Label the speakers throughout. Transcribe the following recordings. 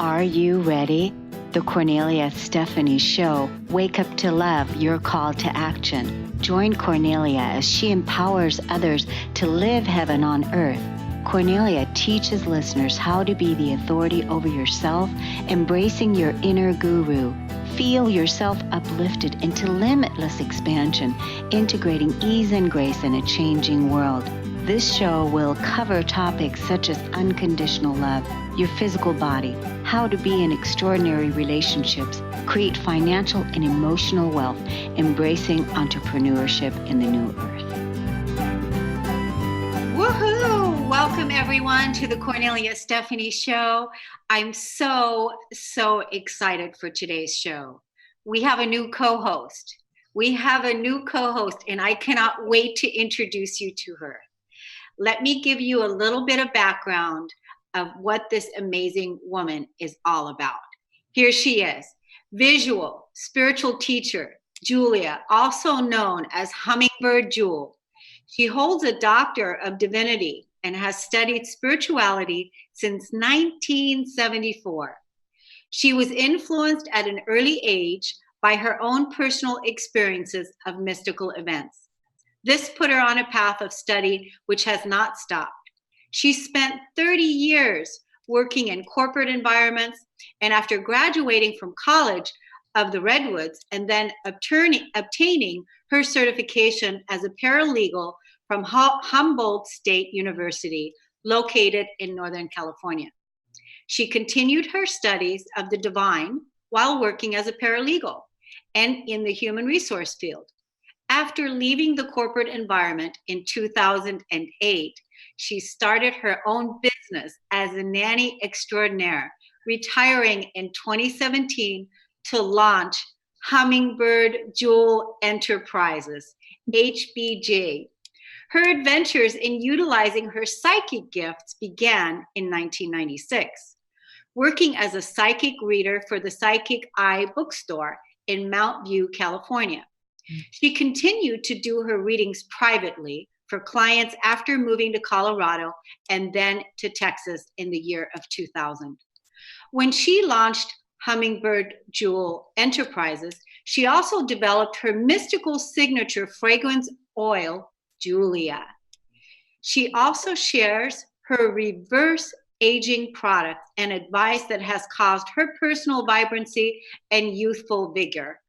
Speaker 1: Are you ready? The Kornelia Stephanie Show. Wake up to love, your call to action. Join Kornelia as she empowers others to live heaven on earth. Kornelia teaches listeners how to be the authority over yourself, embracing your inner guru. Feel yourself uplifted into limitless expansion, integrating ease and grace in a changing world. This show will cover topics such as unconditional love, your physical body, how to be in extraordinary relationships, create financial and emotional wealth, embracing entrepreneurship in the new earth. Woohoo! Welcome everyone to the Kornelia Stephanie Show. I'm so excited for today's show. We have a new co-host. And I cannot wait to introduce you to her. Let me give you a little bit of background of what this amazing woman is all about. Here she is, visual, spiritual teacher, Julia, also known as Hummingbird Jewel. She holds a Doctor of Divinity and has studied spirituality since 1974. She was influenced at an early age by her own personal experiences of mystical events. This put her on a path of study which has not stopped. She spent 30 years working in corporate environments, and after graduating from College of the Redwoods and then obtaining her certification as a paralegal from Humboldt State University, located in Northern California. She continued her studies of the divine while working as a paralegal and in the human resource field. After leaving the corporate environment in 2008, she started her own business as a nanny extraordinaire, retiring in 2017 to launch Hummingbird Jewel Enterprises, HBJ. Her adventures in utilizing her psychic gifts began in 1996, working as a psychic reader for the Psychic Eye bookstore in Mount View, California. She continued to do her readings privately for clients after moving to Colorado and then to Texas in the year of 2000. When she launched Hummingbird Jewel Enterprises, she also developed her mystical signature fragrance oil, Julia. She also shares her reverse aging products and advice that has caused her personal vibrancy and youthful vigor.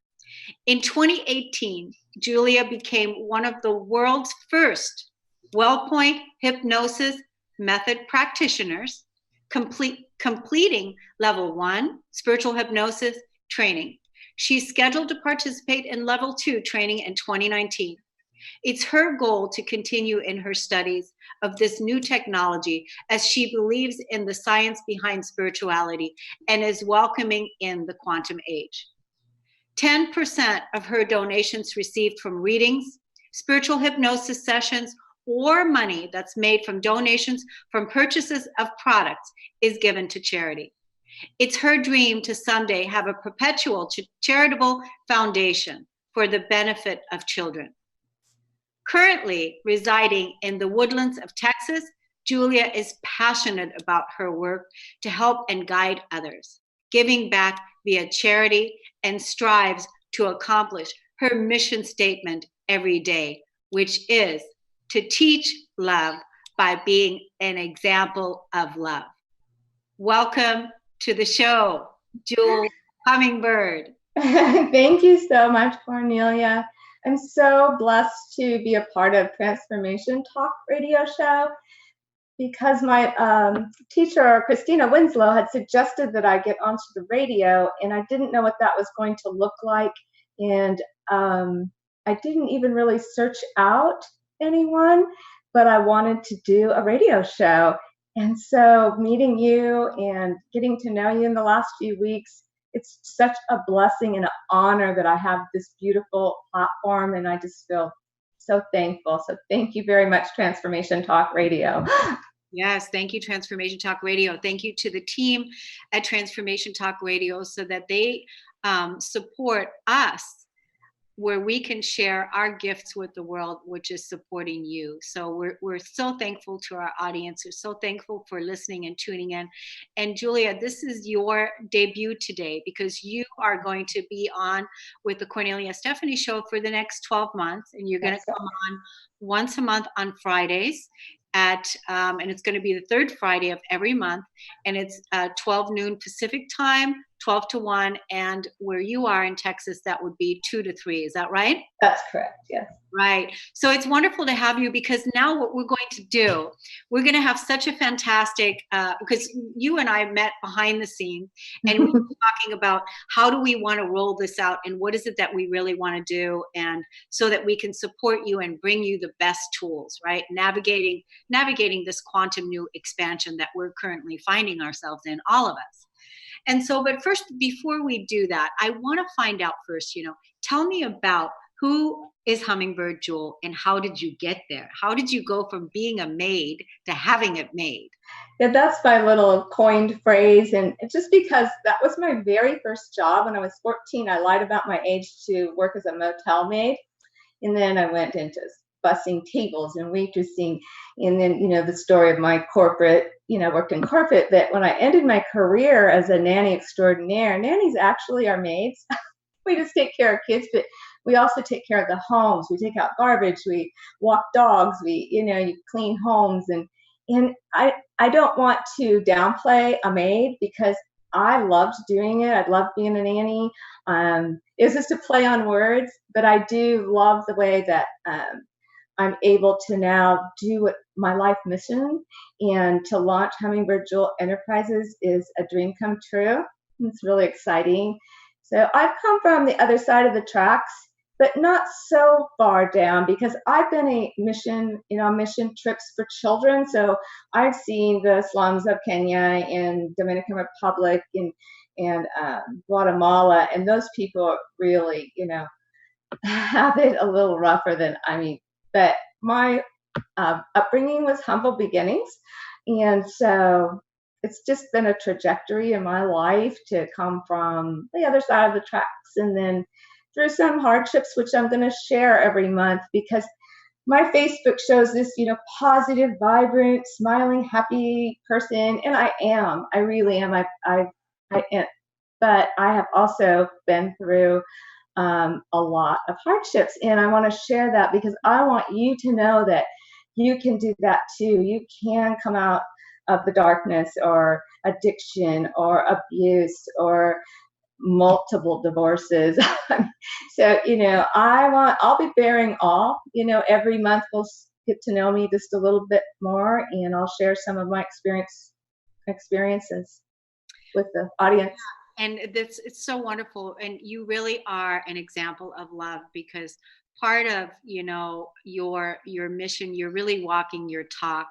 Speaker 1: In 2018, Julia became one of the world's first WellPoint hypnosis method practitioners, completing level 1 spiritual hypnosis training. She's scheduled to participate in level 2 training in 2019. It's her goal to continue in her studies of this new technology as she believes in the science behind spirituality and is welcoming in the quantum age. 10% of her donations received from readings, spiritual hypnosis sessions, or money that's made from donations from purchases of products is given to charity. It's her dream to someday have a perpetual charitable foundation for the benefit of children. Currently residing in the woodlands of Texas, Julia is passionate about her work to help and guide others, giving back via charity, and strives to accomplish her mission statement every day, which is to teach love by being an example of love. Welcome to the show, Jewel Hummingbird.
Speaker 2: Thank you so much, Kornelia. I'm so blessed to be a part of Transformation Talk radio show because my teacher, Christina Winslow, had suggested that I get onto the radio, and I didn't know what that was going to look like. And I didn't even really search out anyone, but I wanted to do a radio show. And so meeting you and getting to know you in the last few weeks, it's such a blessing and an honor that I have this beautiful platform, and I just feel so thankful. So thank you very much, Transformation Talk Radio.
Speaker 1: Yes, thank you, Transformation Talk Radio. Thank you to the team at Transformation Talk Radio so that they support us where we can share our gifts with the world, which is supporting you. So we're so thankful to our audience. We're so thankful for listening and tuning in. And Julia, this is your debut today because you are going to be on with the Cornelia Stephanie Show for the next 12 months, and you're going to come on once a month on Fridays at and it's going to be the third Friday of every month, and it's 12 noon Pacific time, 12 to 1, and where you are in Texas, that would be 2 to 3. Is that right?
Speaker 2: That's correct, yes.
Speaker 1: Right. So it's wonderful to have you, because now what we're going to do, we're going to have such a fantastic, because you and I met behind the scenes, and we were talking about how do we want to roll this out and what is it that we really want to do, and so that we can support you and bring you the best tools, right? Navigating this quantum new expansion that we're currently finding ourselves in, all of us. And so, but first, before we do that, I want to find out first, tell me about who is Hummingbird Jewel and how did you get there? How did you go from being a maid to having it made?
Speaker 2: Yeah, that's my little coined phrase. And it's just because that was my very first job. When I was 14, I lied about my age to work as a motel maid. And then I went into bussing tables and waitressing. And then, the story of my corporate, worked in corporate. But when I ended my career as a nanny extraordinaire, nannies actually are maids. We just take care of kids, but we also take care of the homes. We take out garbage, we walk dogs, you clean homes. And I don't want to downplay a maid because I loved doing it. I loved being a nanny. It was just a play on words, but I do love the way that I'm able to now do what my life mission, and to launch Hummingbird Jewel Enterprises is a dream come true. It's really exciting. So I've come from the other side of the tracks, but not so far down, because I've been a mission trips for children. So I've seen the slums of Kenya and Dominican Republic and Guatemala, and those people really, have it a little rougher than but my upbringing was humble beginnings. And so it's just been a trajectory in my life to come from the other side of the tracks, and then through some hardships, which I'm going to share every month, because my Facebook shows this, positive, vibrant, smiling, happy person. And I am, I really am. I am, but I have also been through a lot of hardships. And I want to share that because I want you to know that you can do that too. You can come out of the darkness or addiction or abuse or multiple divorces. So, I'll be bearing all, every month we'll get to know me just a little bit more, and I'll share some of my experiences with the audience.
Speaker 1: And it's so wonderful, and you really are an example of love, because part of your mission, you're really walking your talk.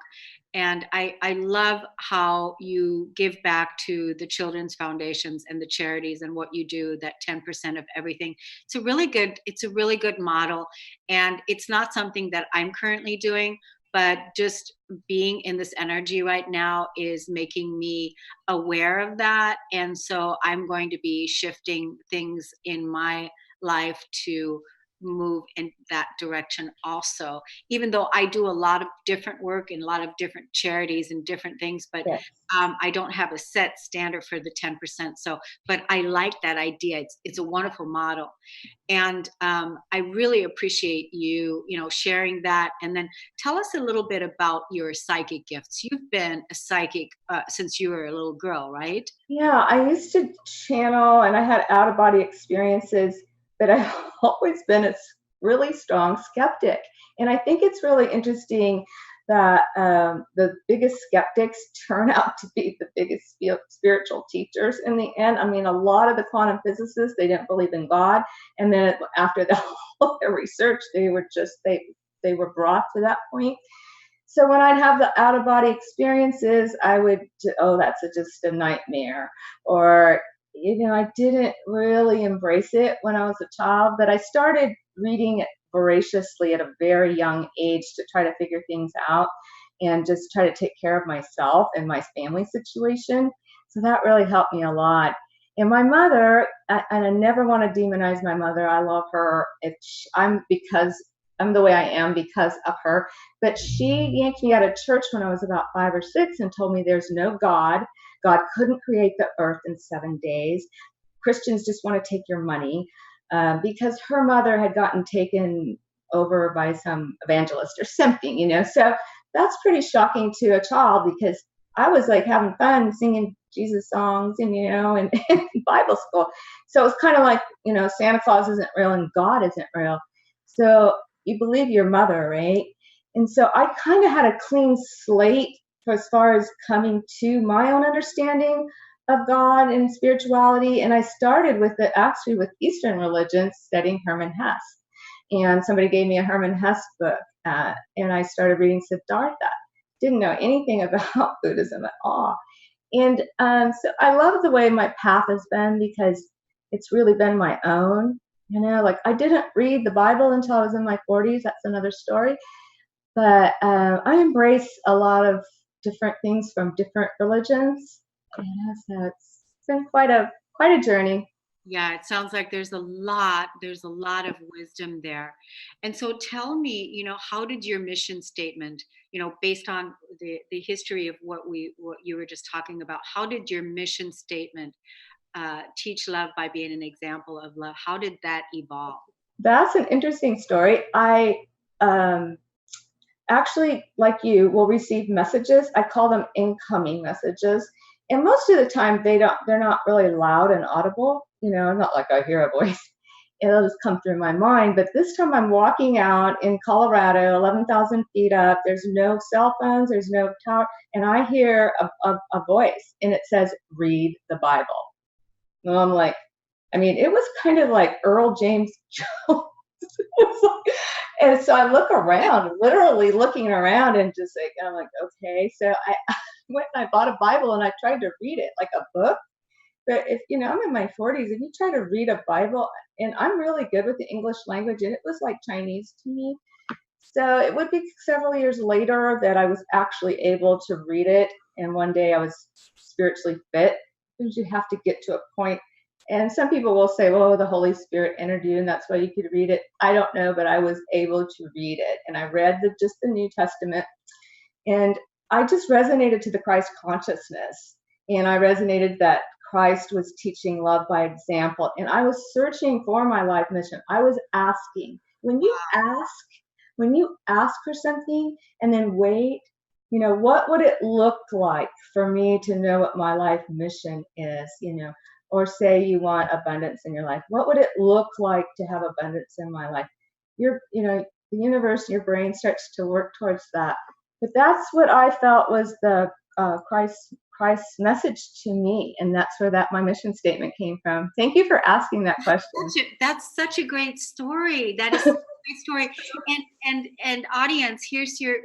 Speaker 1: And I love how you give back to the children's foundations and the charities and what you do, that 10% of everything. It's a really good model, and it's not something that I'm currently doing, but just being in this energy right now is making me aware of that. And so I'm going to be shifting things in my life to move in that direction also, even though I do a lot of different work in a lot of different charities and different things, but
Speaker 2: Yes.
Speaker 1: I don't have a set standard for the 10%. So, but I like that idea. It's a wonderful model. And I really appreciate you, sharing that. And then tell us a little bit about your psychic gifts. You've been a psychic since you were a little girl, right?
Speaker 2: Yeah, I used to channel and I had out of body experiences, but I've always been a really strong skeptic. And I think it's really interesting that the biggest skeptics turn out to be the biggest spiritual teachers in the end. I mean, a lot of the quantum physicists, they didn't believe in God. And then after their research, they were brought to that point. So when I'd have the out of body experiences, I would, that's just a nightmare. Or, I didn't really embrace it when I was a child, but I started reading it voraciously at a very young age to try to figure things out and just try to take care of myself and my family situation. So that really helped me a lot. And my mother, and I never want to demonize my mother. I love her. Because I'm the way I am because of her. But she yanked me out of church when I was about 5 or 6 and told me there's no God. God couldn't create the earth in 7 days. Christians just want to take your money, because her mother had gotten taken over by some evangelist or something, So that's pretty shocking to a child, because I was like having fun singing Jesus songs and, and Bible school. So it's kind of like, Santa Claus isn't real and God isn't real. So you believe your mother, right? And so I kind of had a clean slate for as far as coming to my own understanding of God and spirituality. And I started with Eastern religions, studying Hermann Hesse. And somebody gave me a Hermann Hesse book, and I started reading Siddhartha. Didn't know anything about Buddhism at all. And so I love the way my path has been, because it's really been my own. Like I didn't read the Bible until I was in my 40s. That's another story. But I embrace a lot of different things from different religions. So it's been quite a journey.
Speaker 1: Yeah, it sounds like there's a lot of wisdom there. And so tell me, how did your mission statement, based on the history of what you were just talking about, how did your mission statement, teach love by being an example of love, how did that evolve?
Speaker 2: That's an interesting story. I actually, like you, will receive messages. I call them incoming messages. And most of the time they're not really loud and audible, not like I hear a voice. It'll just come through my mind. But this time I'm walking out in Colorado, 11,000 feet up. There's no cell phones, there's no tower. And I hear a voice, and it says, read the Bible. And I'm like, it was kind of like Earl James Jones. And so I look around, literally looking around, and just like, I'm like, okay. So I went and I bought a Bible and I tried to read it like a book. But if, I'm in my 40s, if you try to read a Bible, and I'm really good with the English language, and it was like Chinese to me. So it would be several years later that I was actually able to read it. And one day I was spiritually fit, because you have to get to a point. And some people will say, well, the Holy Spirit entered you and that's why you could read it. I don't know, but I was able to read it. And I read just the New Testament. And I just resonated to the Christ consciousness. And I resonated that Christ was teaching love by example. And I was searching for my life mission. I was asking. When you ask for something and then wait, what would it look like for me to know what my life mission is, or say you want abundance in your life. What would it look like to have abundance in my life? The universe, your brain starts to work towards that. But that's what I felt was the Christ's message to me, and that's where my mission statement came from. Thank you for asking that question.
Speaker 1: That's such a great story. That is such a great story. And audience, here's your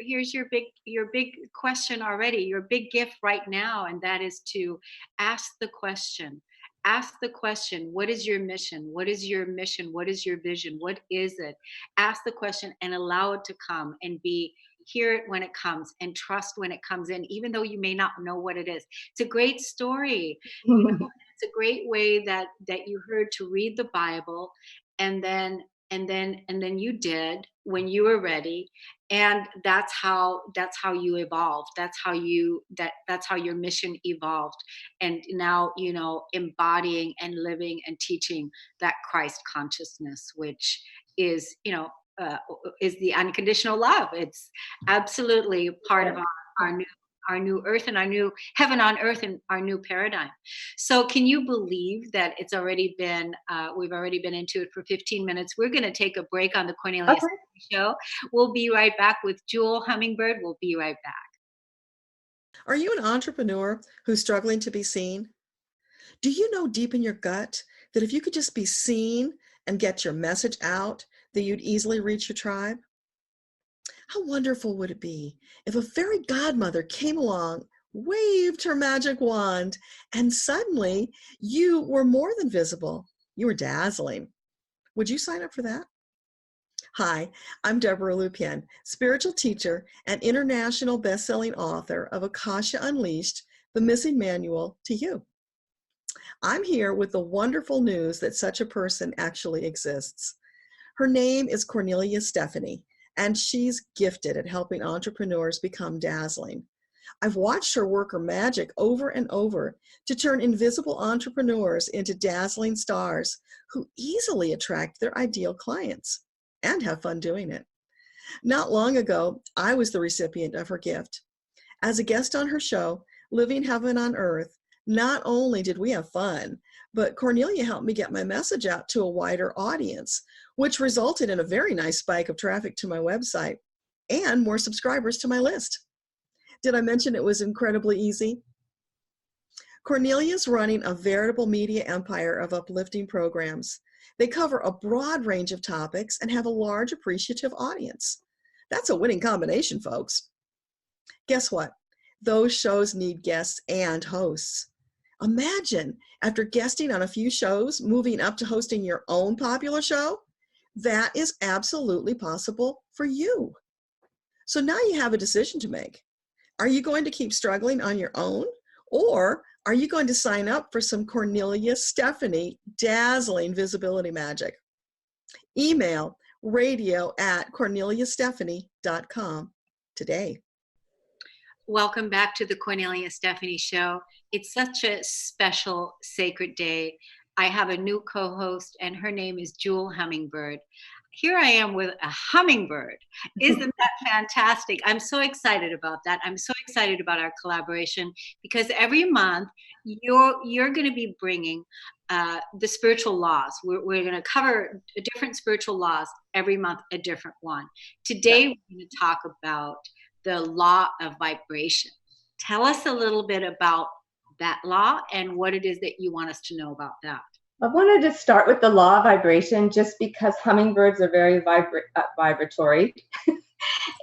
Speaker 1: big question already. Your big gift right now, and that is to ask the question. Ask the question, what is your mission? What is your mission? What is your vision? What is it? Ask the question and allow it to come, and hear it when it comes, and trust when it comes in, even though you may not know what it is. It's a great story. It's a great way that you heard to read the Bible, and then you did when you were ready. And that's how you evolved. That's how your mission evolved. And now, embodying and living and teaching that Christ consciousness, which is, is the unconditional love. It's absolutely part of our new earth, and our new heaven on earth, and our new paradigm. So can you believe that it's already been, we've already been into it for 15 minutes. We're going to take a break on the Kornelia show. We'll be right back with Jewel Hummingbird. We'll be right back.
Speaker 3: Are you an entrepreneur who's struggling to be seen? Do you know deep in your gut that if you could just be seen and get your message out, that you'd easily reach your tribe? How wonderful would it be if a fairy godmother came along, waved her magic wand, and suddenly you were more than visible? You were dazzling. Would you sign up for that? Hi, I'm Deborah Lupien, spiritual teacher and international best-selling author of Akasha Unleashed, The Missing Manual to You. I'm here with the wonderful news that such a person actually exists. Her name is Kornelia Stephanie, and she's gifted at helping entrepreneurs become dazzling. I've watched her work her magic over and over to turn invisible entrepreneurs into dazzling stars who easily attract their ideal clients and have fun doing it. Not long ago, I was the recipient of her gift. As a guest on her show, Living Heaven on Earth, not only did we have fun, but Kornelia helped me get my message out to a wider audience, which resulted in a very nice spike of traffic to my website and more subscribers to my list. Did I mention it was incredibly easy? Kornelia is running a veritable media empire of uplifting programs. They cover a broad range of topics and have a large appreciative audience. That's a winning combination, folks. Guess what? Those shows need guests and hosts. Imagine, after guesting on a few shows, moving up to hosting your own popular show. That is absolutely possible for you. So now you have a decision to make. Are you going to keep struggling on your own? Or are you going to sign up for some Kornelia Stephanie dazzling visibility magic? Email radio@korneliastephanie.com today.
Speaker 1: Welcome back to the Kornelia Stephanie Show. It's such a special, sacred day. I have a new co-host, and her name is Jewel Hummingbird. Here I am with a hummingbird. Isn't that fantastic? I'm so excited about that. I'm so excited about our collaboration because every month you're going to be bringing the spiritual laws. We're going to cover different spiritual laws every month, a different one. Today, we're going to talk about the law of vibration. Tell us a little bit about that law and what it is that you want us to know about that.
Speaker 2: I wanted to start with the law of vibration just because hummingbirds are very vibratory.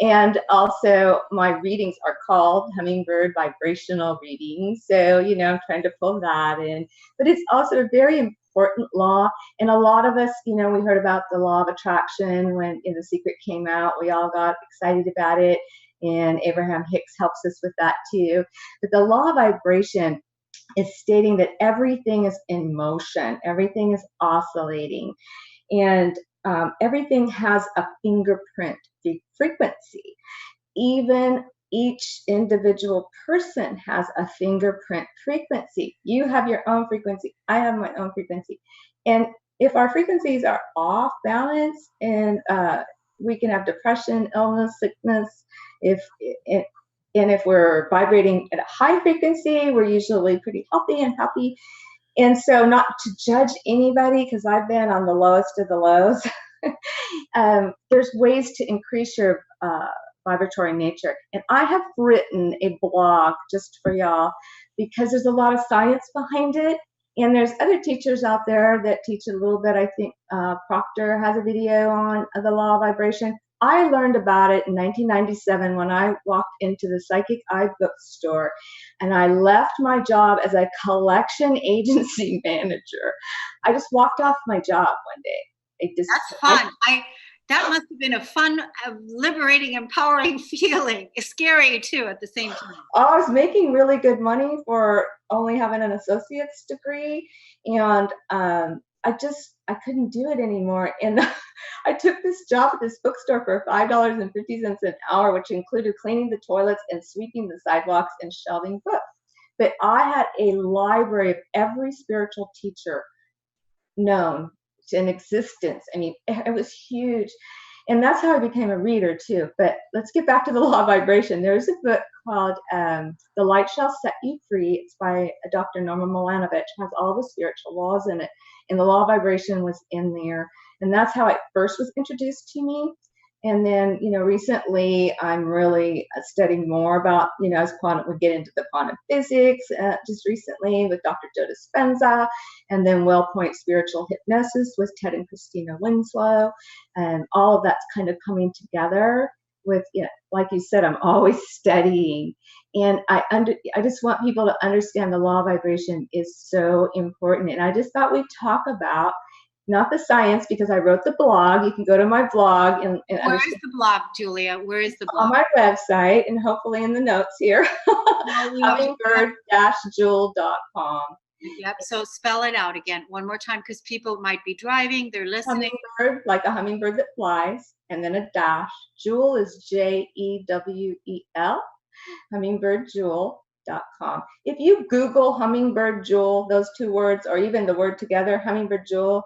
Speaker 2: And also my readings are called Hummingbird Vibrational Readings. So, I'm trying to pull that in. But it's also a very important law. And a lot of us, we heard about the law of attraction when The Secret came out. We all got excited about it. And Abraham Hicks helps us with that too. But the law of vibration is stating that everything is in motion, everything is oscillating, and everything has a fingerprint frequency. Even each individual person has a fingerprint frequency. You have your own frequency. I have my own frequency. And if our frequencies are off balance, and we can have depression, illness, sickness, and if we're vibrating at a high frequency, we're usually pretty healthy and happy. And so, not to judge anybody, because I've been on the lowest of the lows, there's ways to increase your vibratory nature. And I have written a blog just for y'all because there's a lot of science behind it. And there's other teachers out there that teach a little bit. I think Proctor has a video on the law of vibration. I learned about it in 1997 when I walked into the Psychic Eye bookstore, and I left my job as a collection agency manager. I just walked off my job one day.
Speaker 1: That's fun. That must have been a fun, liberating, empowering feeling. It's scary too at the same time.
Speaker 2: I was making really good money for only having an associate's degree, and I couldn't do it anymore. And I took this job at this bookstore for $5.50 an hour, which included cleaning the toilets and sweeping the sidewalks and shelving books. But I had a library of every spiritual teacher known in existence. I mean, it was huge. And that's how I became a reader too. But let's get back to the law of vibration. There's a book called The Light Shall Set You Free. It's by Dr. Norma Milanovich. It has all the spiritual laws in it. And the law of vibration was in there. And that's how it first was introduced to me. And then, recently I'm really studying more about, as we get into the quantum physics just recently with Dr. Joe Dispenza, and then Wellpoint Spiritual Hypnosis with Ted and Christina Winslow. And all of that's kind of coming together with, like you said, I'm always studying. And I just want people to understand the law of vibration is so important. And I just thought we'd talk about not the science, because I wrote the blog. You can go to my blog. And
Speaker 1: where is the blog, Julia? Where is the blog?
Speaker 2: On my website, and hopefully in the notes here, hummingbird-jewel.com.
Speaker 1: Yep. So spell it out again one more time, because people might be driving, they're listening.
Speaker 2: Hummingbird, like a hummingbird that flies, and then a dash. Jewel is Jewel, hummingbirdjewel.com. If you Google Hummingbird Jewel, those two words, or even the word together, Hummingbird Jewel,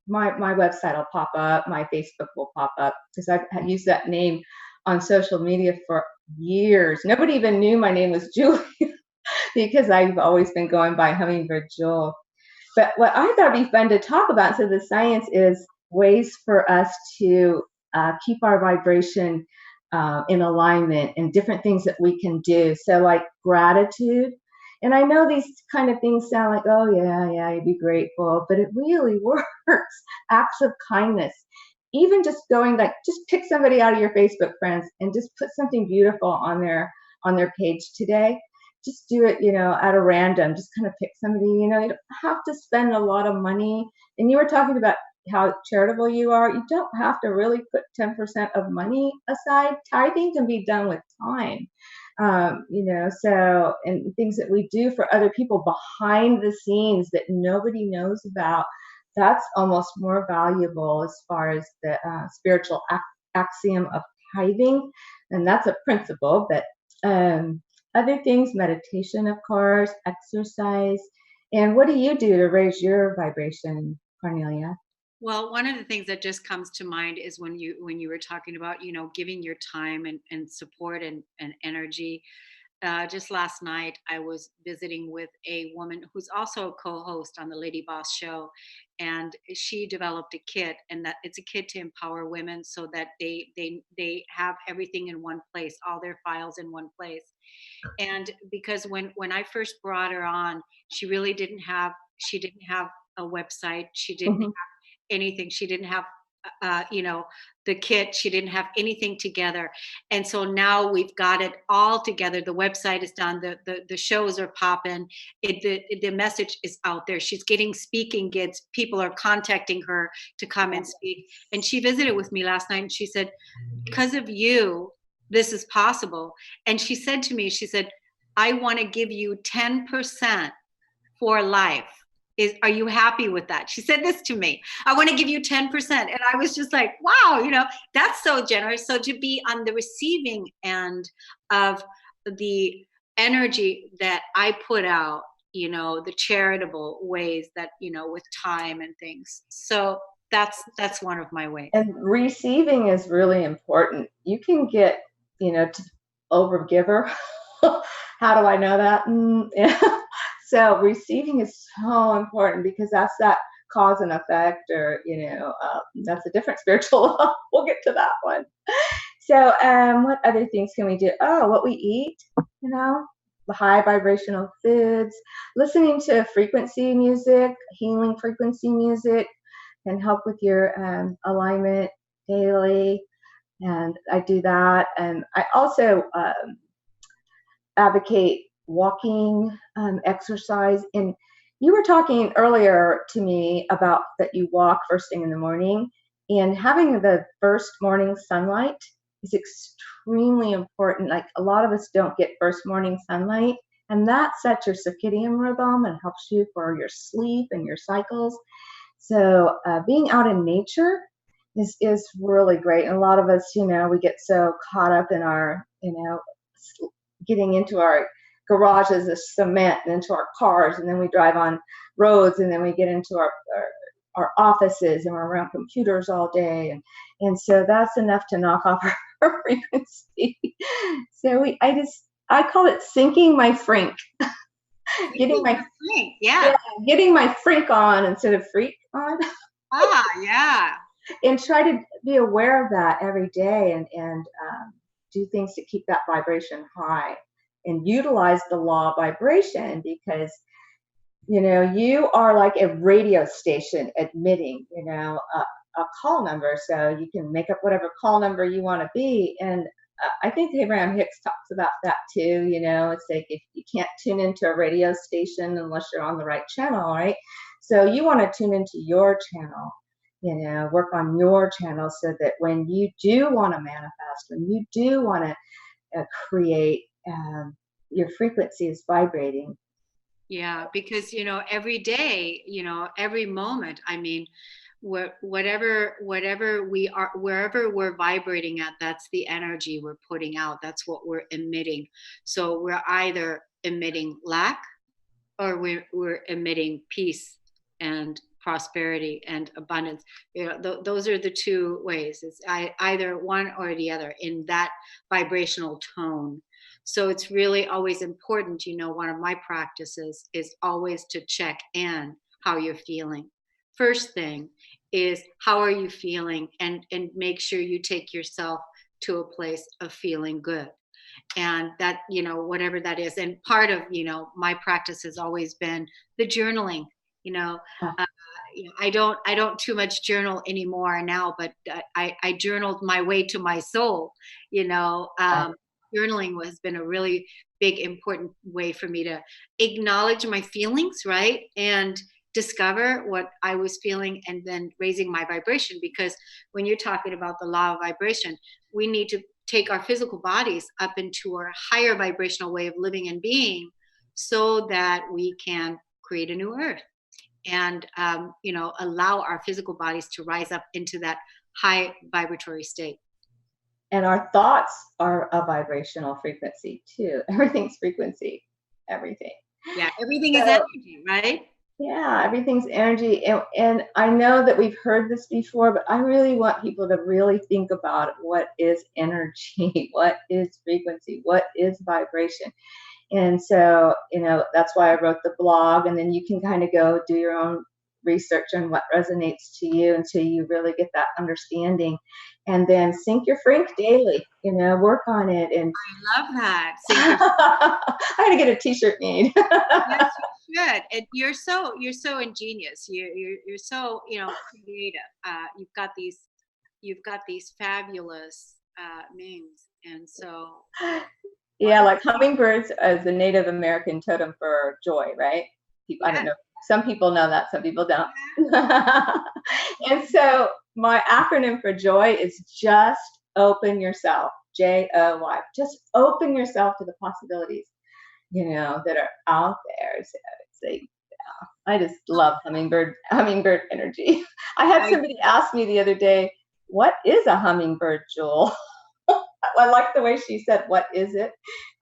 Speaker 2: my website will pop up, my Facebook will pop up, because I've used that name on social media for years. Nobody even knew my name was Julie because I've always been going by Hummingbird Jewel. But what I thought would be fun to talk about, so the science is ways for us to keep our vibration in alignment, and different things that we can do. So like gratitude. And I know these kind of things sound like, oh yeah, you'd be grateful, but it really works. Acts of kindness. Even just going, like, just pick somebody out of your Facebook friends and just put something beautiful on their page today. Just do it, at a random. Just kind of pick somebody, you don't have to spend a lot of money. And you were talking about how charitable you are. You don't have to really put 10% of money aside. Tithing can be done with time. So, and things that we do for other people behind the scenes that nobody knows about, that's almost more valuable as far as the spiritual axiom of tithing. And that's a principle, but other things, meditation, of course, exercise. And what do you do to raise your vibration, Kornelia?
Speaker 1: Well, one of the things that just comes to mind is when you were talking about, giving your time and support and energy. Just last night, I was visiting with a woman who's also a co-host on the Lady Boss show, and she developed a kit, and that it's a kit to empower women so that they have everything in one place, all their files in one place. And because when I first brought her on, she didn't have a website, she didn't
Speaker 2: Mhm.
Speaker 1: anything. She didn't have, the kit. She didn't have anything together. And so now we've got it all together. The website is done. The shows are popping. The message is out there. She's getting speaking gigs. People are contacting her to come and speak. And she visited with me last night, and she said, because of you, this is possible. And she said to me, she said, I want to give you 10% for life. Are you happy with that? She said this to me. I want to give you 10%. And I was just like, wow, that's so generous. So to be on the receiving end of the energy that I put out, the charitable ways that, with time and things. So that's one of my ways.
Speaker 2: And receiving is really important. You can get, to overgiver. How do I know that? Yeah. So receiving is so important, because that's that cause and effect, or that's a different spiritual law. We'll get to that one. So what other things can we do? Oh, what we eat, the high vibrational foods, listening to frequency music, healing frequency music can help with your alignment daily. And I do that. And I also advocate walking, exercise. And you were talking earlier to me about that you walk first thing in the morning, and having the first morning sunlight is extremely important. Like, a lot of us don't get first morning sunlight, and that sets your circadian rhythm and helps you for your sleep and your cycles. So being out in nature is really great. And a lot of us, we get so caught up in our, getting into our garages of cement and into our cars, and then we drive on roads, and then we get into our offices, and we're around computers all day, and so that's enough to knock off our frequency. So I call it sinking my frink. Getting my
Speaker 1: frink, yeah,
Speaker 2: getting my frink on instead of freak on.
Speaker 1: Yeah.
Speaker 2: And try to be aware of that every day, and do things to keep that vibration high, and utilize the law of vibration, because you are like a radio station admitting a call number. So you can make up whatever call number you want to be. And I think Abraham Hicks talks about that too. It's like, if you can't tune into a radio station unless you're on the right channel, right? So you want to tune into your channel, work on your channel, so that when you do want to manifest, when you do want to create, your frequency is vibrating.
Speaker 1: Yeah, because every day, every moment, I mean, whatever we are, wherever we're vibrating at, that's the energy we're putting out. That's what we're emitting. So we're either emitting lack, or we're emitting peace and prosperity and abundance. Those are the two ways. It's either one or the other in that vibrational tone. So it's really always important. One of my practices is always to check in how you're feeling. First thing is, how are you feeling, and make sure you take yourself to a place of feeling good. And that, whatever that is. And part of my practice has always been the journaling. you know
Speaker 2: Uh,
Speaker 1: uh, I don't too much journal anymore now, but I journaled my way to my soul. you know
Speaker 2: uh,
Speaker 1: um, Journaling has been a really big important way for me to acknowledge my feelings, right, and discover what I was feeling, and then raising my vibration. Because when you're talking about the law of vibration, we need to take our physical bodies up into a higher vibrational way of living and being, so that we can create a new earth, and allow our physical bodies to rise up into that high vibratory state.
Speaker 2: and our thoughts are a vibrational frequency too. Everything's frequency, everything.
Speaker 1: Yeah, everything is
Speaker 2: So,
Speaker 1: energy, right?
Speaker 2: yeah, everything's energy. And I know that we've heard this before, but I really want people to really think about what is energy, what is frequency, what is vibration. And so, that's why I wrote the blog. And then you can kind of go do your own research on what resonates to you until you really get that understanding. And then sync your frank daily, work on it. And
Speaker 1: I love that.
Speaker 2: I got to get a t-shirt made.
Speaker 1: Yes, you should. And you're so ingenious. You're so creative. You've got these fabulous names, and so
Speaker 2: Yeah, like hummingbirds as the Native American totem for joy, right? People, I don't know. Some people know that, some people don't. And so my acronym for joy is just open yourself, Joy. Just open yourself to the possibilities, that are out there. So it's like, I just love hummingbird energy. I had somebody ask me the other day, what is a hummingbird, Jewel? I like the way she said, what is it?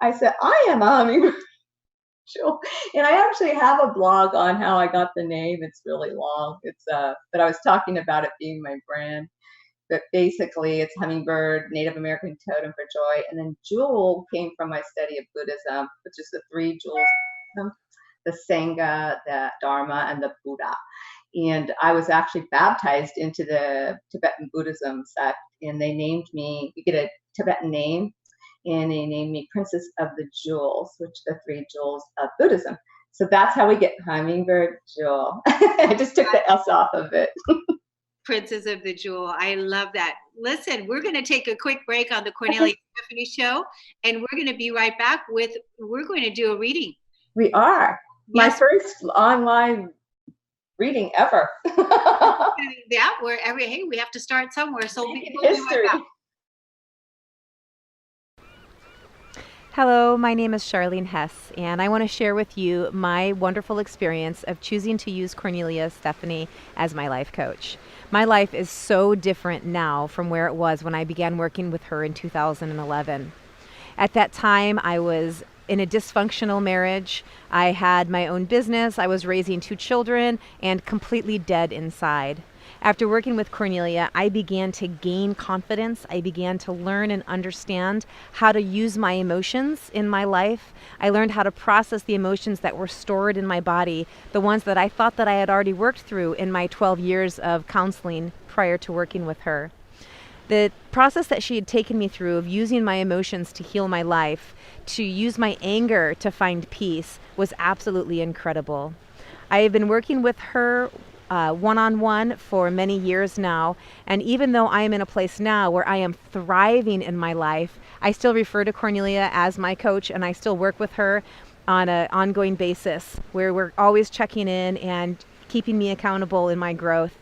Speaker 2: I said, I am a hummingbird, Jewel. And I actually have a blog on how I got the name. It's really long. But I was talking about it being my brand. But basically, it's hummingbird, Native American totem for joy. And then jewel came from my study of Buddhism, which is the three jewels, the Sangha, the Dharma, and the Buddha. And I was actually baptized into the Tibetan Buddhism sect, and they named me, you get a Tibetan name, and they named me Princess of the Jewels, which are the three jewels of Buddhism. So that's how we get Hummingbird Jewel. I just took the S off of it.
Speaker 1: Princess of the Jewel. I love that. Listen, we're going to take a quick break on the Kornelia Stephanie Show, and we're going to be right back we're going to do a reading.
Speaker 2: We are.
Speaker 1: Yes.
Speaker 2: My first online reading ever.
Speaker 1: Yeah, hey, we have to start somewhere. So we'll be
Speaker 2: History.
Speaker 1: right back.
Speaker 4: Hello, my name is Charlene Hess, and I want to share with you my wonderful experience of choosing to use Kornelia Stephanie as my life coach. My life is so different now from where it was when I began working with her in 2011. At that time, I was in a dysfunctional marriage. I had my own business, I was raising 2 children, and completely dead inside. After working with Kornelia, I began to gain confidence. I began to learn and understand how to use my emotions in my life. I learned how to process the emotions that were stored in my body, the ones that I thought that I had already worked through in my 12 years of counseling prior to working with her. The process that she had taken me through of using my emotions to heal my life, to use my anger to find peace, was absolutely incredible. I have been working with her one-on-one for many years now, and even though I am in a place now where I am thriving in my life, I still refer to Kornelia as my coach, and I still work with her on an ongoing basis where we're always checking in and keeping me accountable in my growth.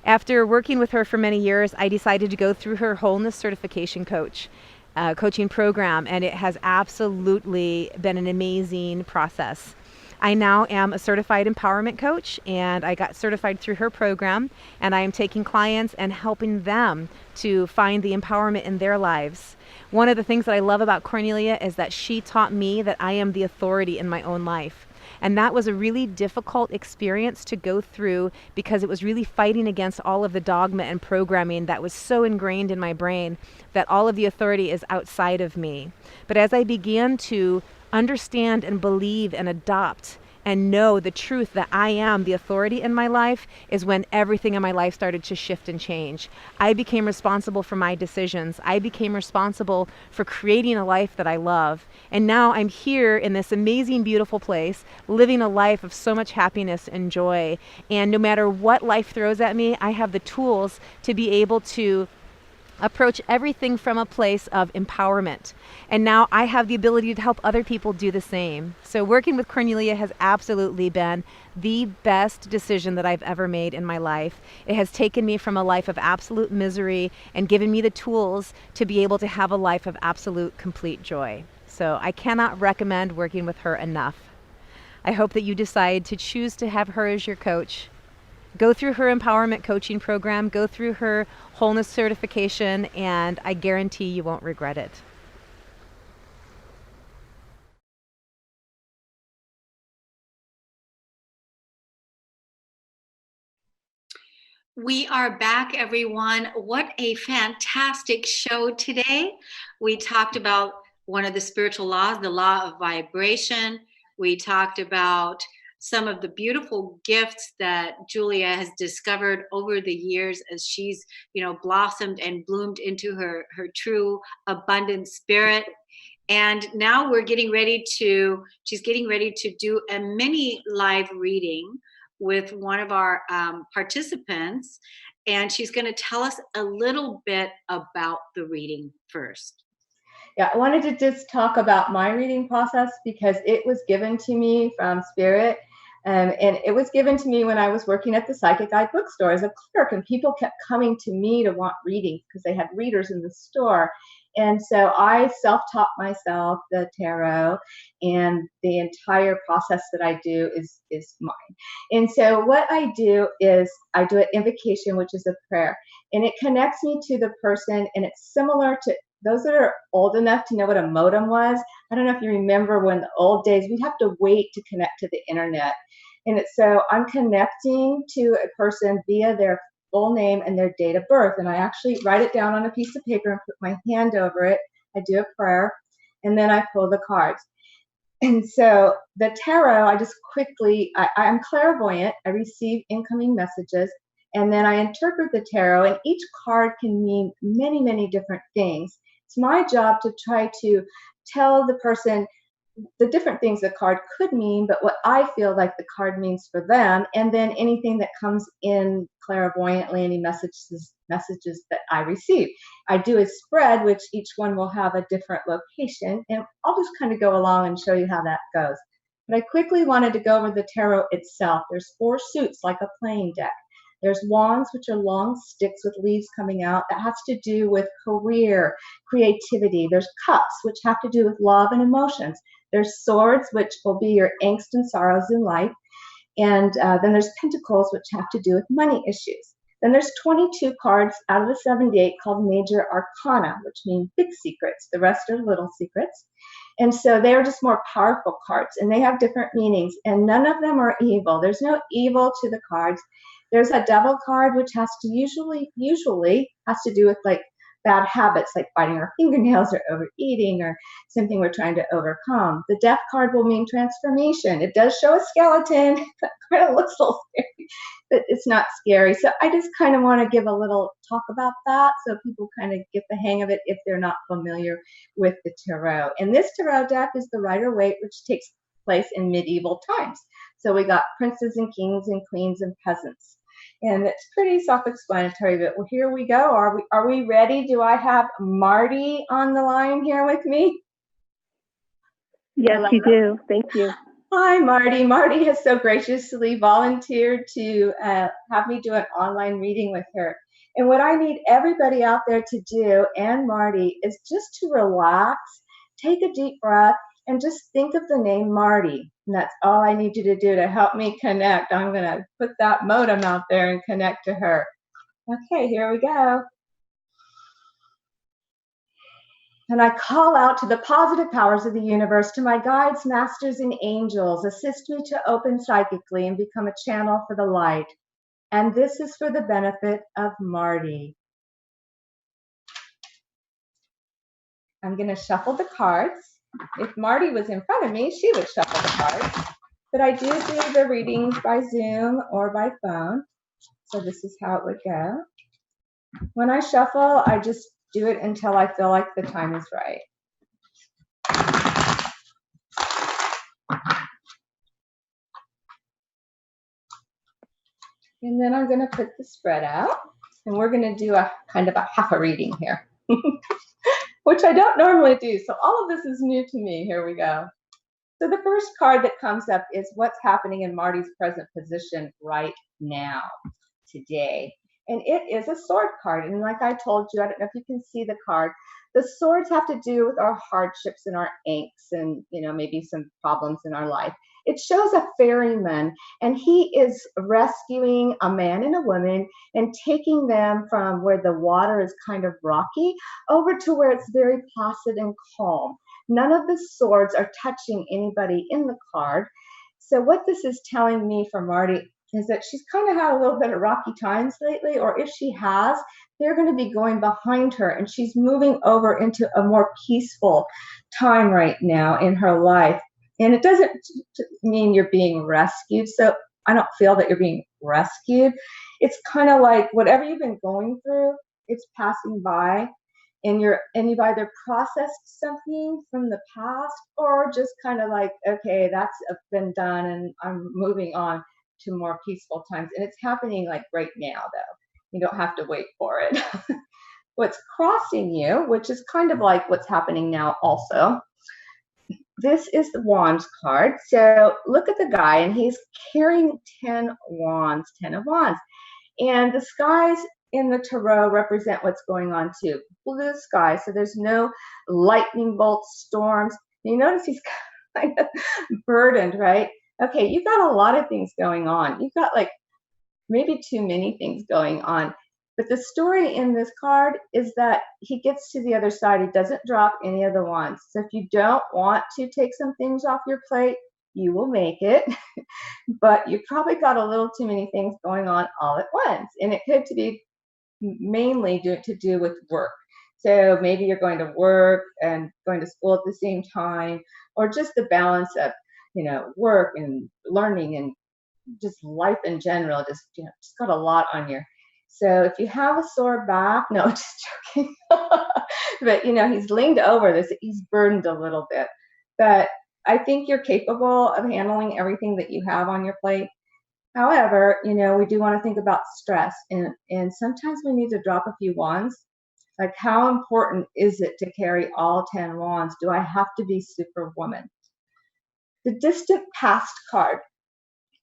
Speaker 4: After working with her for many years, I decided to go through her wholeness certification coaching program, and it has absolutely been an amazing process. I now am a certified empowerment coach, and I got certified through her program, and I am taking clients and helping them to find the empowerment in their lives. One of the things that I love about Kornelia is that she taught me that I am the authority in my own life. And that was a really difficult experience to go through because it was really fighting against all of the dogma and programming that was so ingrained in my brain that all of the authority is outside of me. But as I began to understand and believe and adopt and know the truth that I am the authority in my life is when everything in my life started to shift and change. I became responsible for my decisions. I became responsible for creating a life that I love. And now I'm here in this amazing, beautiful place, living a life of so much happiness and joy. And no matter what life throws at me, I have the tools to be able to approach everything from a place of empowerment. And now I have the ability to help other people do the same. So working with Kornelia has absolutely been the best decision that I've ever made in my life. It has taken me from a life of absolute misery and given me the tools to be able to have a life of absolute, complete joy. So I cannot recommend working with her enough. I hope that you decide to choose to have her as your coach. Go through her empowerment coaching program, go through her wholeness certification, and I guarantee you won't regret it.
Speaker 1: We are back, everyone. What a fantastic show today. We talked about one of the spiritual laws, the law of vibration. We talked about some of the beautiful gifts that Julia has discovered over the years as she's, blossomed and bloomed into her true abundant spirit. And now she's getting ready to do a mini live reading with one of our participants. And she's going to tell us a little bit about the reading first.
Speaker 2: Yeah, I wanted to just talk about my reading process because it was given to me from Spirit. And it was given to me when I was working at the Psychic Guide bookstore as a clerk, and people kept coming to me to want readings because they had readers in the store. And so I self-taught myself the tarot, and the entire process that I do is mine. And so what I do is I do an invocation, which is a prayer, and it connects me to the person, and it's similar to those that are old enough to know what a modem was. I don't know if you remember when the old days, we'd have to wait to connect to the internet. And so I'm connecting to a person via their full name and their date of birth. And I actually write it down on a piece of paper and put my hand over it. I do a prayer, and then I pull the cards. And so the tarot, I just quickly, I'm clairvoyant. I receive incoming messages, and then I interpret the tarot, and each card can mean many, many different things. It's my job to try to tell the person the different things the card could mean, but what I feel like the card means for them, and then anything that comes in clairvoyantly, any messages that I receive. I do a spread, which each one will have a different location, and I'll just kind of go along and show you how that goes. But I quickly wanted to go over the tarot itself. There's 4 suits like a playing deck. There's wands, which are long sticks with leaves coming out. That has to do with career, creativity. There's cups, which have to do with love and emotions. There's swords, which will be your angst and sorrows in life. And then there's pentacles, which have to do with money issues. Then there's 22 cards out of the 78 called major arcana, which mean big secrets. The rest are little secrets. And so they're just more powerful cards, and they have different meanings, and none of them are evil. There's no evil to the cards. There's a devil card, which has to usually has to do with like bad habits, like biting our fingernails or overeating or something we're trying to overcome. The death card will mean transformation. It does show a skeleton. That kind of looks a little scary, but it's not scary. So I just kind of want to give a little talk about that so people kind of get the hang of it if they're not familiar with the tarot. And this tarot deck is the Rider-Waite, which takes place in medieval times. So we got princes and kings and queens and peasants. And it's pretty self-explanatory, but well, here we go. Are we ready? Do I have Marty on the line here with me?
Speaker 5: Yes, you do. Thank you.
Speaker 2: Hi, Marty. Marty has so graciously volunteered to have me do an online reading with her. And what I need everybody out there to do, and Marty, is just to relax, take a deep breath, and just think of the name Marty. And that's all I need you to do to help me connect. I'm going to put that modem out there and connect to her. Okay, here we go. And I call out to the positive powers of the universe, to my guides, masters, and angels. Assist me to open psychically and become a channel for the light. And this is for the benefit of Marty. I'm going to shuffle the cards. If Marty was in front of me, she would shuffle the cards. But I do the readings by Zoom or by phone. So this is how it would go. When I shuffle, I just do it until I feel like the time is right. And then I'm going to put the spread out. And we're going to do a kind of a half a reading here, which I don't normally do. So all of this is new to me. Here we go. So the first card that comes up is what's happening in Marty's present position right now, today. And it is a sword card. And like I told you, I don't know if you can see the card. The swords have to do with our hardships and our angst and, maybe some problems in our life. It shows a ferryman, and he is rescuing a man and a woman and taking them from where the water is kind of rocky over to where it's very placid and calm. None of the swords are touching anybody in the card. So what this is telling me for Marty is that she's kind of had a little bit of rocky times lately, or if she has, they're going to be going behind her, and she's moving over into a more peaceful time right now in her life. And it doesn't mean you're being rescued. So I don't feel that you're being rescued. It's kind of like whatever you've been going through, it's passing by, and you've either processed something from the past or just kind of like, okay, that's been done and I'm moving on to more peaceful times. And it's happening like right now, though. You don't have to wait for it. What's crossing you, which is kind of like what's happening now also. This is the Wands card. So look at the guy, and he's carrying 10 wands, 10 of wands. And the skies in the tarot represent what's going on too. Blue sky, so there's no lightning bolts, storms. You notice he's kind of burdened, right? Okay, you've got a lot of things going on. You've got like maybe too many things going on. But the story in this card is that he gets to the other side. He doesn't drop any of the wands. So if you don't want to take some things off your plate, you will make it. But you've probably got a little too many things going on all at once. And it could be mainly to do with work. So maybe you're going to work and going to school at the same time, or just the balance of, work and learning and just life in general. Just got a lot on your. So if you have a sore back, no, just joking. But he's leaned over this. He's burdened a little bit. But I think you're capable of handling everything that you have on your plate. However, we do want to think about stress, and sometimes we need to drop a few wands. Like, how important is it to carry all 10 wands? Do I have to be Superwoman? The distant past card.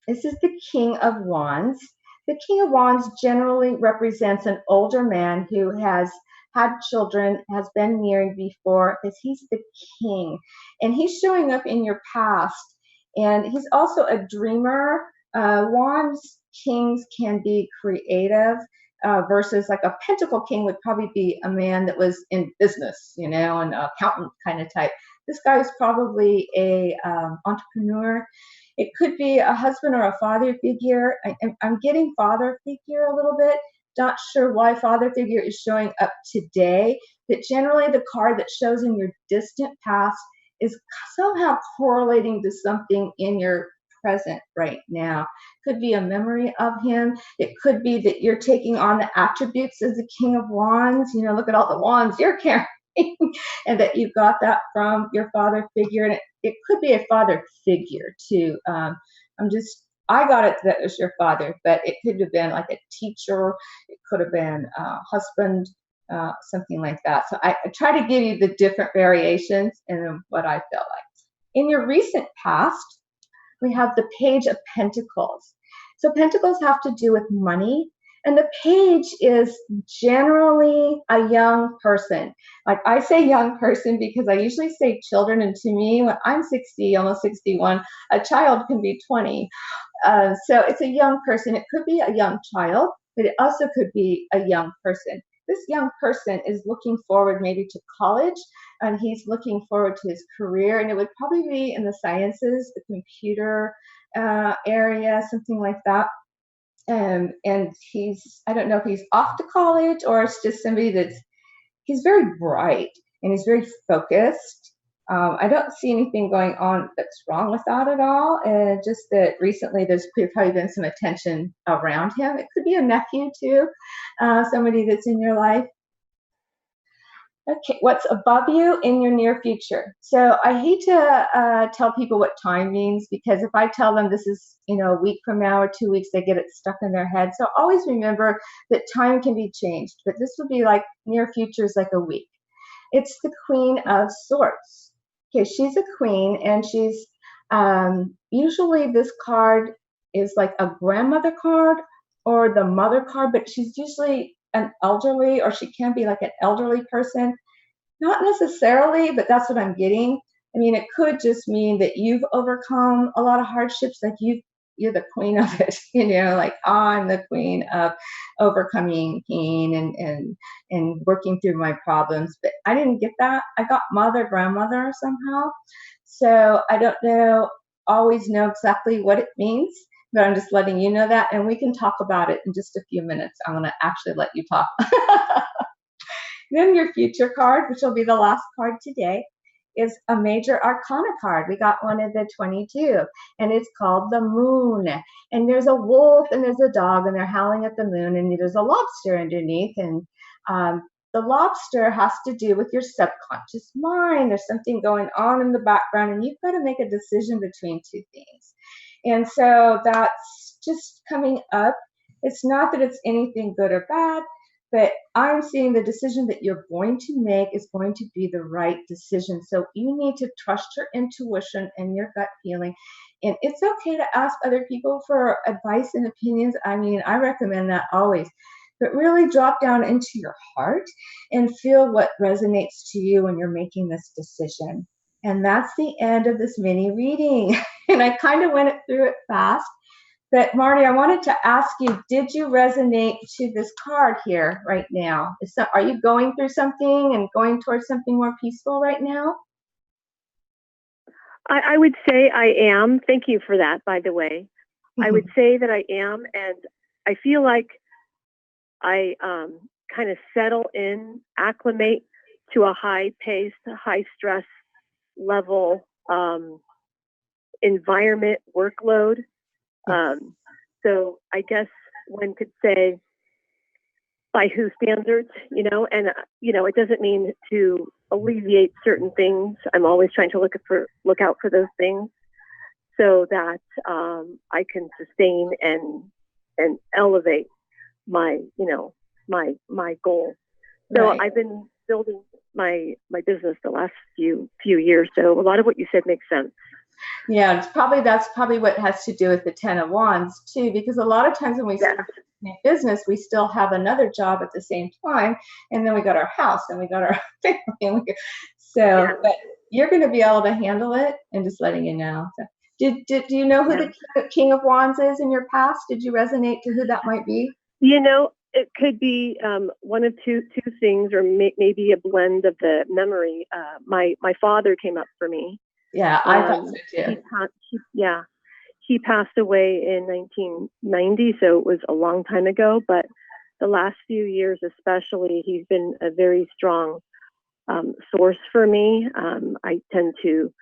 Speaker 2: This is the King of Wands. The King of Wands generally represents an older man who has had children, has been married before, because he's the king. And he's showing up in your past. And he's also a dreamer. Wands kings can be creative versus like a pentacle king would probably be a man that was in business, an accountant kind of type. This guy is probably a entrepreneur. It could be a husband or a father figure. I'm getting father figure a little bit. Not sure why father figure is showing up today, but generally the card that shows in your distant past is somehow correlating to something in your present right now. Could be a memory of him. It could be that you're taking on the attributes as the King of Wands. Look at all the wands you're carrying. And that you got that from your father figure. And it could be a father figure too. I got it that it was your father, but it could have been like a teacher. It could have been a husband, something like that. So I try to give you the different variations and what I felt like. In your recent past, we have the Page of Pentacles. So pentacles have to do with money. And the page is generally a young person. Like I say young person because I usually say children. And to me, when I'm 60, almost 61, a child can be 20. So it's a young person. It could be a young child, but it also could be a young person. This young person is looking forward maybe to college, and he's looking forward to his career. And it would probably be in the sciences, the computer area, something like that. And I don't know if he's off to college or it's just somebody he's very bright and he's very focused. I don't see anything going on that's wrong with that at all. And just that recently there's probably been some attention around him. It could be a nephew too, somebody that's in your life. Okay, what's above you in your near future? So I hate to tell people what time means, because if I tell them this is, a week from now or 2 weeks, they get it stuck in their head. So always remember that time can be changed, but this would be like near future is like a week. It's the Queen of Swords. Okay, she's a queen, and she's usually this card is like a grandmother card or the mother card, but she's usually an elderly, or she can be like an elderly person. Not necessarily, but that's what I'm getting. I mean, it could just mean that you've overcome a lot of hardships, like you're the queen of it, like I'm the queen of overcoming pain and working through my problems. But I didn't get that. I got mother, grandmother somehow. So I don't always know exactly what it means, but I'm just letting you know that, and we can talk about it in just a few minutes. I'm going to actually let you talk. Then your future card, which will be the last card today, is a major arcana card. We got one of the 22, and it's called the Moon. And there's a wolf and there's a dog, and they're howling at the moon, and there's a lobster underneath. And the lobster has to do with your subconscious mind. There's something going on in the background, and you've got to make a decision between two things. And so that's just coming up. It's not that it's anything good or bad, but I'm seeing the decision that you're going to make is going to be the right decision. So you need to trust your intuition and your gut feeling. And it's okay to ask other people for advice and opinions. I mean, I recommend that always. But really drop down into your heart and feel what resonates to you when you're making this decision. And that's the end of this mini reading. And I kind of went through it fast. But Marty, I wanted to ask you, did you resonate to this card here right now? Are you going through something and going towards something more peaceful right now?
Speaker 5: I would say I am. Thank you for that, by the way. I would say that I am, and I feel like I kind of settle in, acclimate to a high-paced, high-stress level environment, workload. So I guess one could say by whose standards, and, it doesn't mean to alleviate certain things. I'm always trying to look out for those things so that I can sustain and elevate my goal. So
Speaker 2: Right.
Speaker 5: I've been building my business the last few years. So a lot of what you said makes sense.
Speaker 2: Yeah, that's probably what has to do with the 10 of Wands too, because a lot of times when we start a business, we still have another job at the same time, and then we got our house and we got our family. But you're going to be able to handle it, and just letting you know. So, do you know who the King of Wands is in your past? Did you resonate to who that might be?
Speaker 5: It could be one of two things, or maybe a blend of the memory. My father came up for me.
Speaker 2: Yeah, I thought so too.
Speaker 5: He passed away in 1990, so it was a long time ago. But the last few years, especially, he's been a very strong source for me. I tend to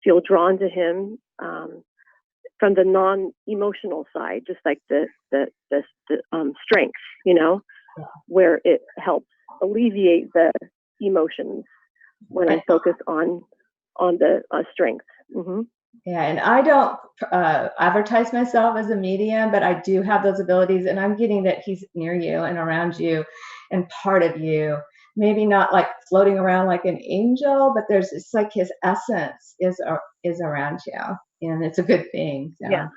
Speaker 5: feel drawn to him from the non-emotional side, just like the strength, where it helps alleviate the emotions when I focus on the strength. Mm-hmm.
Speaker 2: Yeah, and I don't advertise myself as a medium, but I do have those abilities, and I'm getting that he's near you and around you and part of you. Maybe not like floating around like an angel, but it's like his essence is around you, and it's a good thing. So.
Speaker 5: Yeah.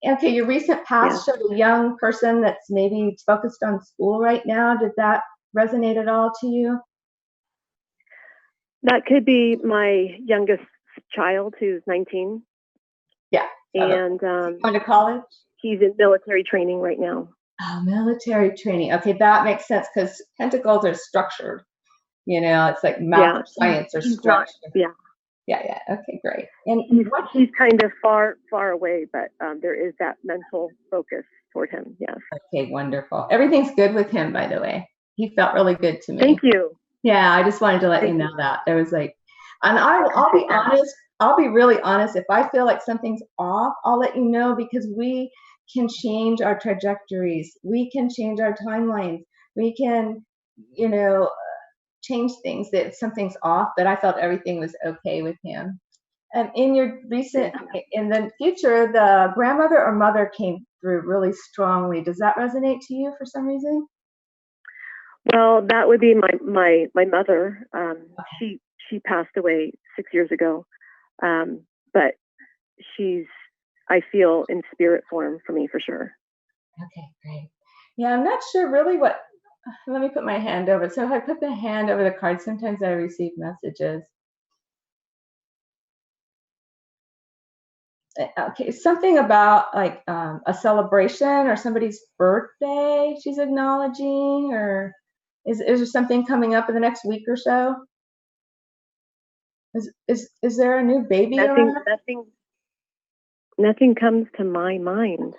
Speaker 2: Okay, your recent past showed a young person that's maybe focused on school right now. Did that resonate at all to you?
Speaker 5: That could be my youngest child, who's 19.
Speaker 2: Yeah.
Speaker 5: And
Speaker 2: going to college?
Speaker 5: He's in military training right now.
Speaker 2: Oh, military training. Okay, that makes sense because pentacles are structured. It's like math or science or structure. Yeah. Okay, great. And
Speaker 5: he's kind of far away, but there is that mental focus toward him. Yes.
Speaker 2: Okay, wonderful. Everything's good with him, by the way. He felt really good to me.
Speaker 5: Thank you.
Speaker 2: Yeah, I just wanted to let you know that. There was like, and I'll be honest, I'll be really honest. If I feel like something's off, I'll let you know, because we can change our trajectories. We can change our timelines. We can, change things if something's off, but I felt everything was okay with him. And in your recent, in the future, the grandmother or mother came through really strongly. Does that resonate to you for some reason?
Speaker 5: Well, that would be my mother. She passed away 6 years ago, but I feel in spirit form for me for sure.
Speaker 2: Okay, great. Yeah, I'm not sure really what. Let me put my hand over. So if I put the hand over the card, sometimes I receive messages. Okay, something about like a celebration or somebody's birthday she's acknowledging, or is there something coming up in the next week or so? Is there a new baby around?
Speaker 5: Nothing comes to my mind.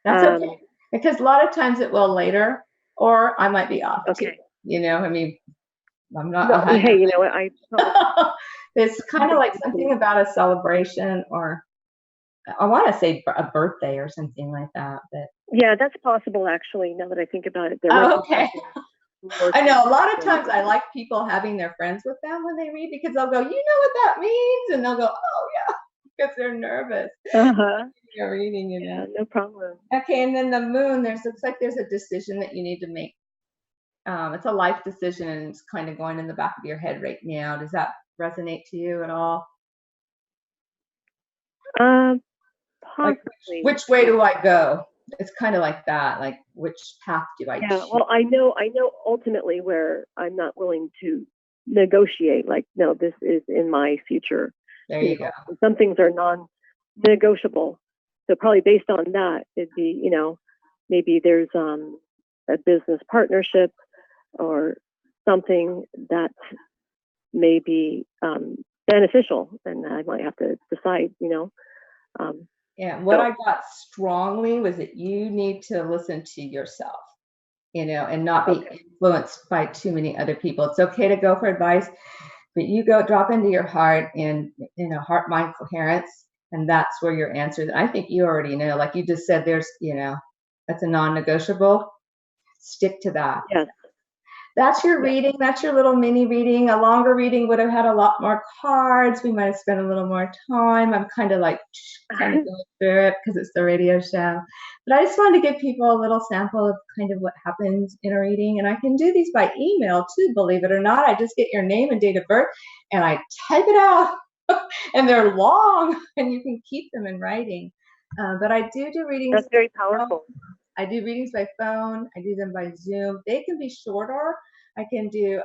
Speaker 2: That's okay, because a lot of times it will later, or I might be off.
Speaker 5: Okay.
Speaker 2: Too. I mean, I'm not.
Speaker 5: No, hey, you know what?
Speaker 2: It's kind of like something about a celebration, or I want to say a birthday or something like that. But
Speaker 5: yeah, that's possible actually. Now that I think about it,
Speaker 2: okay. I know a lot of times I like people having their friends with them when they read, because they'll go, "You know what that means," and they'll go, "Oh yeah," because they're nervous. You're reading,
Speaker 5: Yeah, no problem.
Speaker 2: Okay, and then the moon. Looks like there's a decision that you need to make. It's a life decision, and it's kind of going in the back of your head right now. Does that resonate to you at all?
Speaker 5: Possibly.
Speaker 2: Like which way do I go? It's kind of like that. Like, which path do I choose?
Speaker 5: Yeah. Well, I know ultimately where I'm not willing to negotiate. Like, no, this is in my future.
Speaker 2: There you go.
Speaker 5: Some things are non-negotiable. So probably based on that, it'd be, maybe there's a business partnership or something that may be beneficial, and I might have to decide,
Speaker 2: Yeah, what I got strongly was that you need to listen to yourself, and not be influenced by too many other people. It's okay to go for advice, but you drop into your heart and, heart-mind coherence, and that's where your answer. I think you already know, like you just said, there's, that's a non-negotiable. Stick to that.
Speaker 5: Yes.
Speaker 2: That's your reading. That's your little mini reading. A longer reading would have had a lot more cards. We might have spent a little more time. I'm kind of going through it because it's the radio show. But I just wanted to give people a little sample of kind of what happens in a reading. And I can do these by email too, believe it or not. I just get your name and date of birth and I type it out. And they're long and you can keep them in writing. But I do readings.
Speaker 5: That's very powerful.
Speaker 2: I do readings by phone. I do them by Zoom. They can be shorter. I can do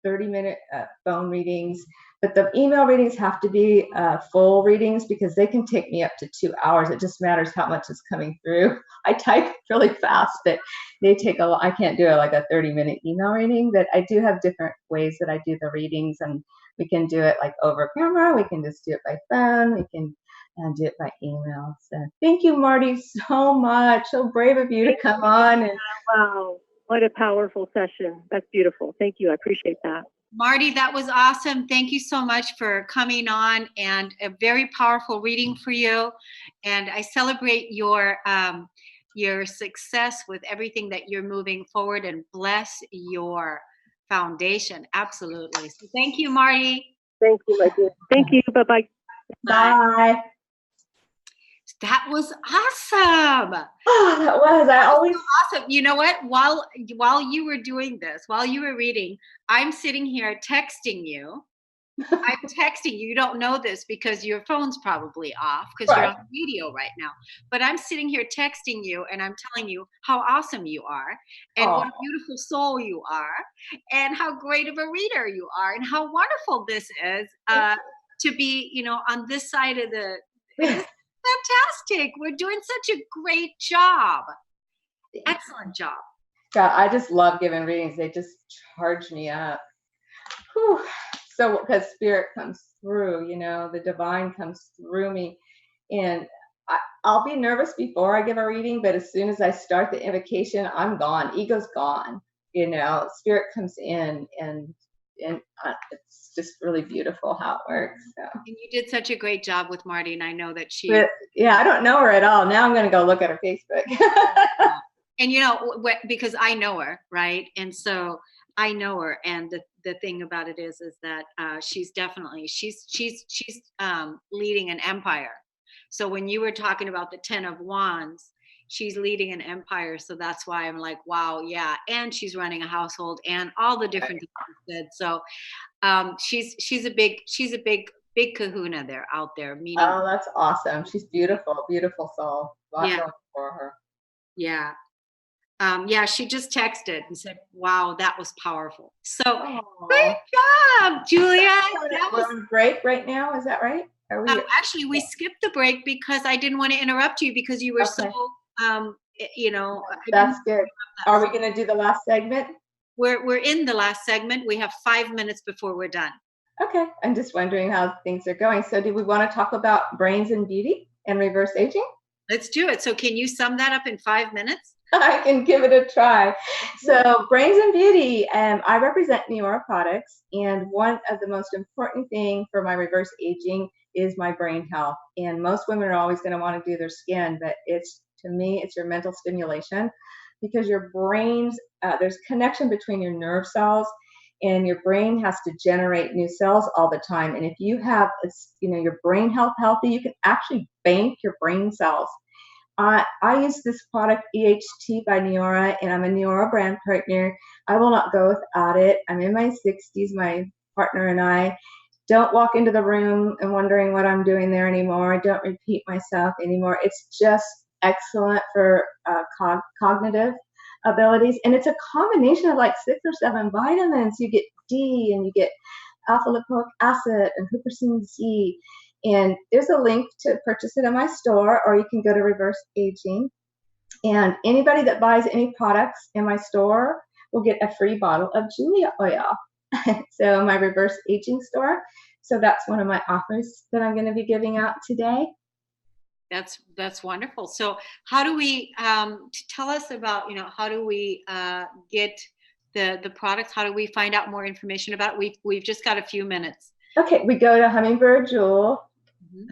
Speaker 2: 30-minute phone readings, but the email readings have to be full readings because they can take me up to 2 hours. It just matters how much is coming through. I type really fast, but they take a lot. I can't do like a 30-minute email reading, but I do have different ways that I do the readings, and we can do it like over camera. We can just do it by phone. We can do it by email. So thank you, Marty, so much. So brave of you to come on. And
Speaker 5: wow, what a powerful session. That's beautiful. Thank you. I appreciate that.
Speaker 1: Marty, that was awesome. Thank you so much for coming on, and a very powerful reading for you. And I celebrate your success with everything that you're moving forward, and bless your foundation. Absolutely. So thank you, Marty.
Speaker 5: Thank you, my dear. Thank you. Bye-bye.
Speaker 2: Bye.
Speaker 1: That was awesome.
Speaker 2: Oh, that was. I always
Speaker 1: awesome. You know what? While you were doing this, while you were reading, I'm sitting here texting you I'm texting you. You don't know this because your phone's probably off because you're
Speaker 2: Right.
Speaker 1: on video right now. But I'm sitting here texting you and I'm telling you how awesome you are and what
Speaker 2: Oh,
Speaker 1: a beautiful soul you are and how great of a reader you are and how wonderful this is to be, on this side of the. This is fantastic. We're doing such a great job. Excellent job.
Speaker 2: God, I just love giving readings. They just charge me up. Whew. So, because spirit comes through, the divine comes through me. And I'll be nervous before I give a reading, but as soon as I start the invocation, I'm gone. Ego's gone. Spirit comes in, and it's just really beautiful how it works. So.
Speaker 1: And you did such a great job with Marty, and I know that she.
Speaker 2: But, yeah, I don't know her at all. Now I'm going to go look at her Facebook.
Speaker 1: And because I know her, right? And so I know her, and the thing about it is that she's definitely she's leading an empire. So when you were talking about the 10 of Wands, she's leading an empire. So that's why I'm like, wow, yeah. And she's running a household and all the different things you said. So she's a big kahuna there out there. Meaning,
Speaker 2: Oh, that's awesome. She's beautiful, beautiful soul. A lot
Speaker 1: Yeah.
Speaker 2: going for her.
Speaker 1: yeah. She just texted and said, wow, that was powerful. So great job, Julia. That
Speaker 2: We're
Speaker 1: was
Speaker 2: on break right now. Is that right? Are we?
Speaker 1: actually, we skipped the break because I didn't want to interrupt you because you were
Speaker 2: Okay. That's good. Are we going to do the last segment?
Speaker 1: We're in the last segment. We have 5 minutes before we're done.
Speaker 2: Okay. I'm just wondering how things are going. So do we want to talk about brains and beauty and reverse aging?
Speaker 1: Let's do it. So can you sum that up in 5 minutes?
Speaker 2: I can give it a try. So brains and beauty, I represent Neora products, and one of the most important thing for my reverse aging is my brain health. And most women are always going to want to do their skin, but to me, it's your mental stimulation, because your brains, there's connection between your nerve cells, and your brain has to generate new cells all the time. And if you have, your brain health healthy, you can actually bank your brain cells. I use this product, EHT by Neora, and I'm a Neora brand partner. I will not go without it. I'm in my 60s. My partner and I don't walk into the room and wondering what I'm doing there anymore. I don't repeat myself anymore. It's just excellent for cognitive abilities. And it's a combination of like 6 or 7 vitamins. You get D, and you get alpha lipoic acid and huperzine C. And there's a link to purchase it in my store, or you can go to Reverse Aging. And anybody that buys any products in my store will get a free bottle of Julia oil. So my Reverse Aging store. So that's one of my offers that I'm going to be giving out today.
Speaker 1: That's wonderful. So how do we tell us about, how do we get the products? How do we find out more information about it? We've just got a few minutes.
Speaker 2: Okay, we go to Hummingbird Jewel,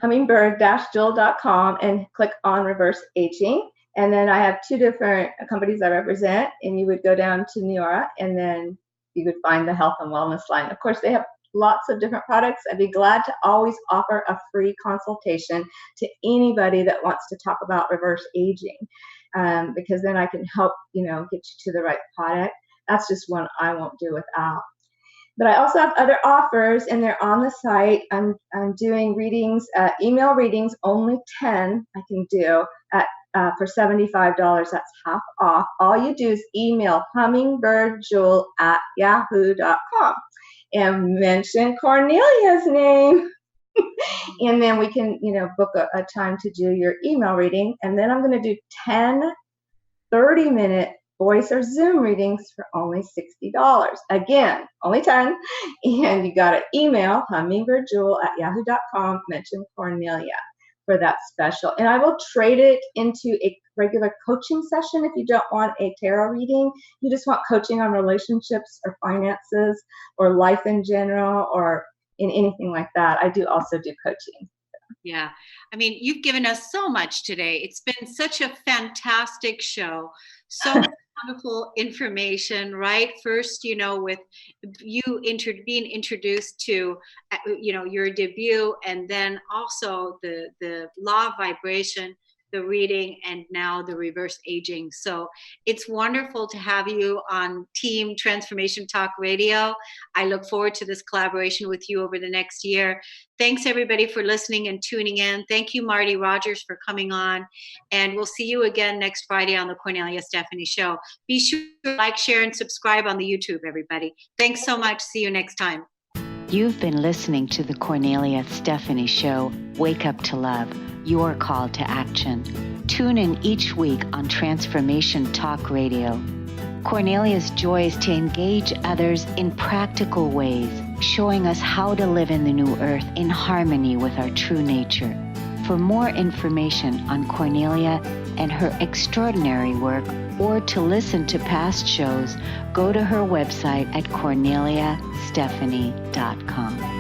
Speaker 2: hummingbird-jewel.com, and click on Reverse Aging. And then I have 2 different companies I represent, and you would go down to Neora, and then you would find the health and wellness line. Of course, they have lots of different products. I'd be glad to always offer a free consultation to anybody that wants to talk about reverse aging, because then I can help, get you to the right product. That's just one I won't do without. But I also have other offers, and they're on the site. I'm doing readings, email readings, only 10 I can do for $75. That's half off. All you do is email hummingbirdjewel@yahoo.com and mention Kornelia's name. And then we can, book a time to do your email reading. And then I'm going to do 10 30-minute voice or Zoom readings for only $60. Again, only 10. And you got to email hummingbirdjewel@yahoo.com, mention Kornelia for that special. And I will trade it into a regular coaching session if you don't want a tarot reading. You just want coaching on relationships or finances or life in general or in anything like that. I do also do coaching.
Speaker 1: Yeah. I mean, you've given us so much today. It's been such a fantastic show. So much wonderful information, right? First, with you being introduced to, your debut, and then also the law of vibration, the reading, and now the reverse aging. So it's wonderful to have you on Team Transformation Talk Radio. I look forward to this collaboration with you over the next year. Thanks everybody for listening and tuning in. Thank you, Marty Rogers, for coming on. And we'll see you again next Friday on the Kornelia Stephanie Show. Be sure to like, share, and subscribe on the YouTube, everybody. Thanks so much. See you next time.
Speaker 6: You've been listening to the Kornelia Stephanie Show, Wake Up to Love, your call to action. Tune in each week on Transformation Talk Radio. Kornelia's joy is to engage others in practical ways, showing us how to live in the new earth in harmony with our true nature. For more information on Kornelia and her extraordinary work, or to listen to past shows, go to her website at korneliastephanie.com.